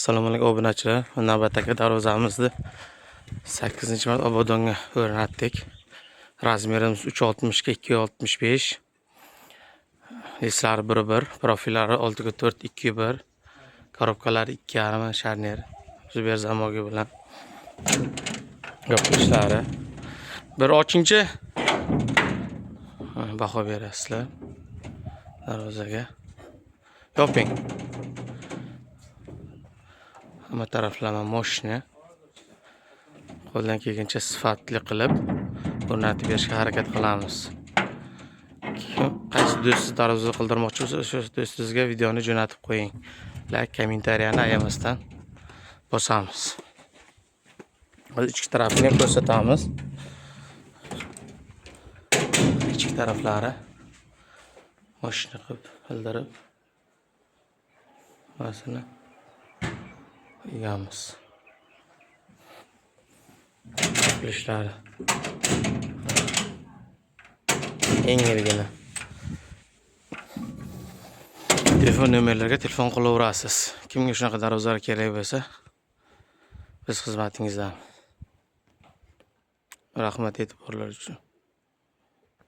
Assalomu alaykum obunachilar. Navbatdagi darvozamizni 8-marta obodonga o'rnatdik. Razmerimiz 3.60 ga 2.65. Lislari 1.1, profillari 6.4 2.1, korobkalari 2.5 sharner. Zuber zamogi bilan yopishlari. Bir ochinchi baho berasizlar. Darvozaga yoping. Hamma taraflama moshina. Qo'ldan kelgancha sifatli qilib o'rnatib berishga harakat qilamiz. Qaysi do'stingiz darvoza qildirmoqchi bo'lsa, o'sha do'stingizga videoni jo'natib qo'ying. Like, kommentariyani ayamasdan bosamiz. Biz ichki tarafini ko'rsatamiz. Ichki taraflari moshina qilib bildirib masini qo'yamiz. Ishlari eng yengili. Telefon nomerlariga telefon qilaverasiz. Kimga shunaqa darvozalar kerak bo'lsa, biz xizmatingizdan. Rahmat e'tiborlar uchun.